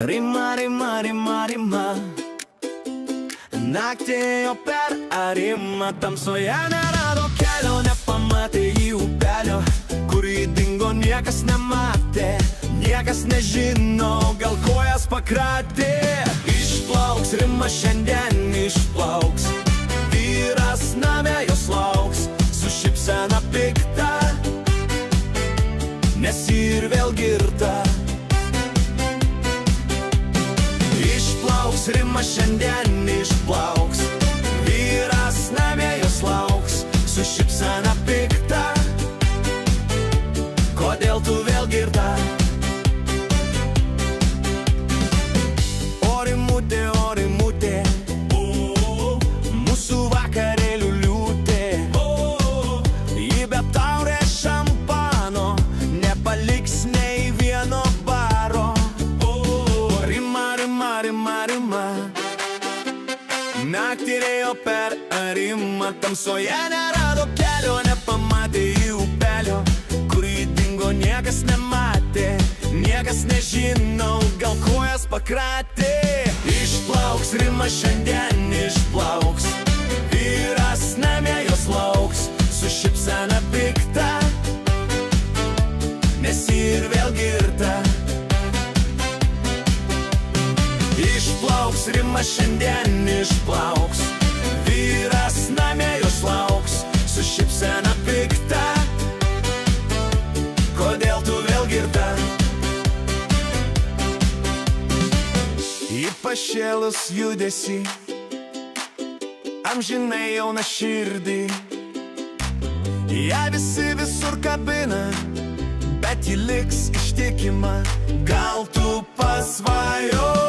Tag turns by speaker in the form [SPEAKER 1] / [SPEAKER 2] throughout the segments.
[SPEAKER 1] Rima, rima, rima, rima. Naktį ėjo per arimą, tamsoje nerado kelio, nepamatė į upelio, kur jį dingo, niekas nematė, niekas nežino, gal kojas pakratė. Išplauks Rima, šiandien išplauks, vyras namie jos lauks, su šypsena pikta, nes ji ir vėl girta. Išplauks Rima, šiandien išplauks, vyras namie jos lauks, su šypsena pikta, kodėl tu vėl girta? O Rimutė, mūsų vakarėlių liūtė, ji be taurės šampano nepaliks nei vieno baro. Rima, rima, rima, rima. Naktį ėjo per arimą, tamsoje nerado kelio, nepamatė į upelio, kur jį dingo, niekas nematė, niekas nežino, gal kojas pakratė. Išplauks Rima, šiandien išplauks, vyras namie jos lauks, su šypsena pikta, nes ji ir vėl girta. Išplauks Rima, šiandien išplauks, vyras namie jos lauks, su šypsena pikta, kodėl tu vėl girta? Į pašėlus judesi, amžinai jauna širdį, ją visi visur kabina, bet ji liks ištikima, gal tu pasvajok.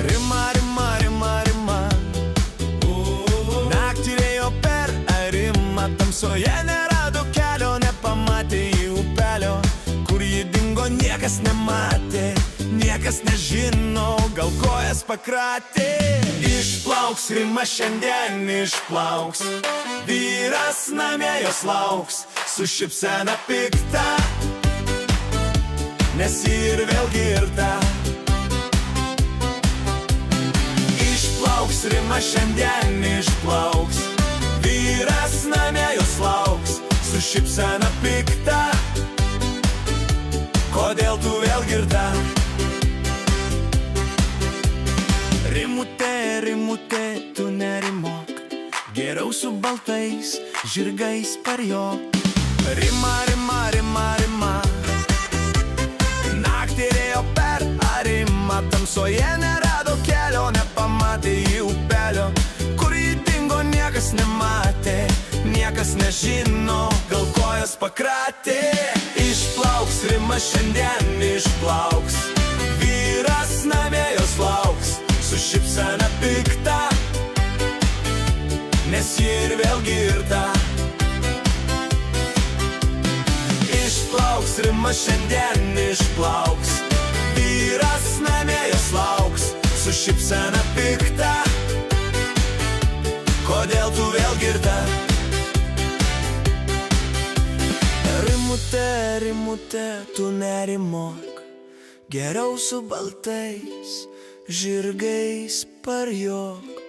[SPEAKER 1] Rima, rima, rima, rima. Naktį ėjo per arimą, tamsoje nerado kelio, nepamatė į upelio, kur ji dingo, niekas nematė, niekas nežino, gal kojas pakratė. Išplauks Rima, šiandien išplauks, vyras namie jos lauks, su šypsena pikta, nes ji ir vėl girta. Išplauks Rima, šiandien išplauks, vyras namie jos lauks, su šypsena pikta, kodėl tu vėl girta? Rimutė, Rimutė, tu nerimok, geriau su baltais žirgais parjok. Rima, rima, rima, rima. Naktį ėjo per arimą, tamsoje nerado kelio, nepamatė į upelio, kur jį dingo, niekas nematė, niekas nežino, gal kojas pakratė. Išplauks Rima, šiandien išplauks, vyras namie jos lauks, su šypsena pikta, nes ji ir vėl girta. Išplauks Rima, šiandien išplauks, vyras namie jos lauks, su šypsena pikta, kodėl tu vėl girta? Rimutė, Rimutė, tu nerimok, geriau su baltais žirgais parjok.